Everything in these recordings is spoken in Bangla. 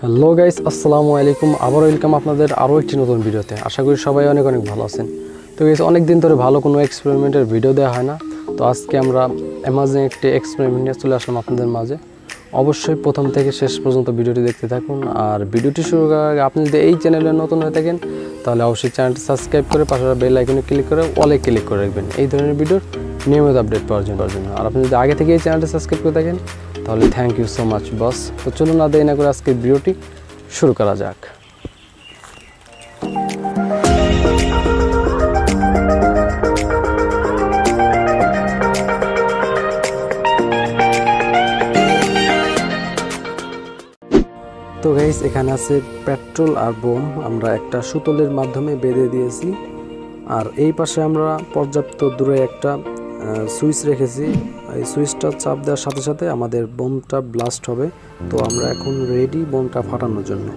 হ্যালো গাইস, আসসালামু আলাইকুম। আবার ওয়েলকাম আপনাদের আরও একটি নতুন ভিডিওতে। আশা করি সবাই অনেক ভালো আছেন। তো গাইস, অনেক দিন ধরে ভালো কোনো এক্সপেরিমেন্টের ভিডিও দেওয়া হয় না। তো আজকে আমরা অ্যামাজিং একটি এক্সপেরিমেন্ট নিয়ে চলে আসলাম আপনাদের মাঝে। অবশ্যই প্রথম থেকে শেষ পর্যন্ত ভিডিওটি দেখতে থাকুন। আর ভিডিওটি শুরু করার আগে আপনি যদি এই চ্যানেলে নতুন হয়ে থাকেন তাহলে অবশ্যই চ্যানেলটি সাবস্ক্রাইব করে পাশে বেল আইকনে ক্লিক করে অলে ক্লিক করে রাখবেন এই ধরনের ভিডিওর নিয়মিত আপডেট পাওয়ার জন্য। আর আপনি যদি আগে থেকে এই চ্যানেলটি সাবস্ক্রাইব করে থাকেন তাহলে থ্যাংক ইউ সো মাচ বস। তো চলুন না দেরি না করে আজকের ভিডিওটি শুরু করা যাক। তো গাইস, এখানে আছে পেট্রোল আর বোম। আমরা একটা সুতলের মাধ্যমে বেঁধে দিয়েছি। আর এই পাশে আমরা পর্যাপ্ত দূরে একটা সুইচ রেখেছি। এই সুইচটা চাপ দেওয়ার সাথে সাথে আমাদের বোমটা ব্লাস্ট হবে। তো আমরা এখন রেডি বোমটা ফাটানোর জন্য।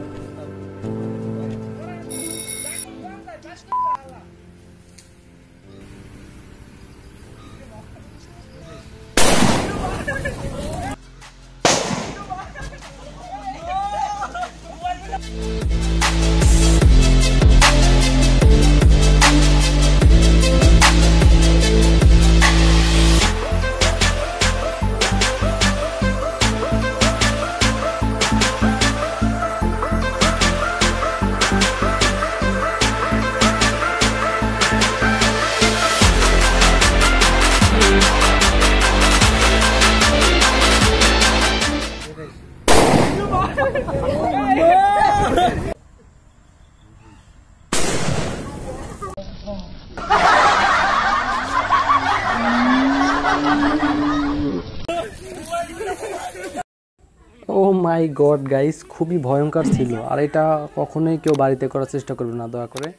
ও মাই গড গাইস, খুবই ভয়ঙ্কর ছিল। আর এটা কখনোই কেউ বাড়িতে করার চেষ্টা করবে না, দয়া করে।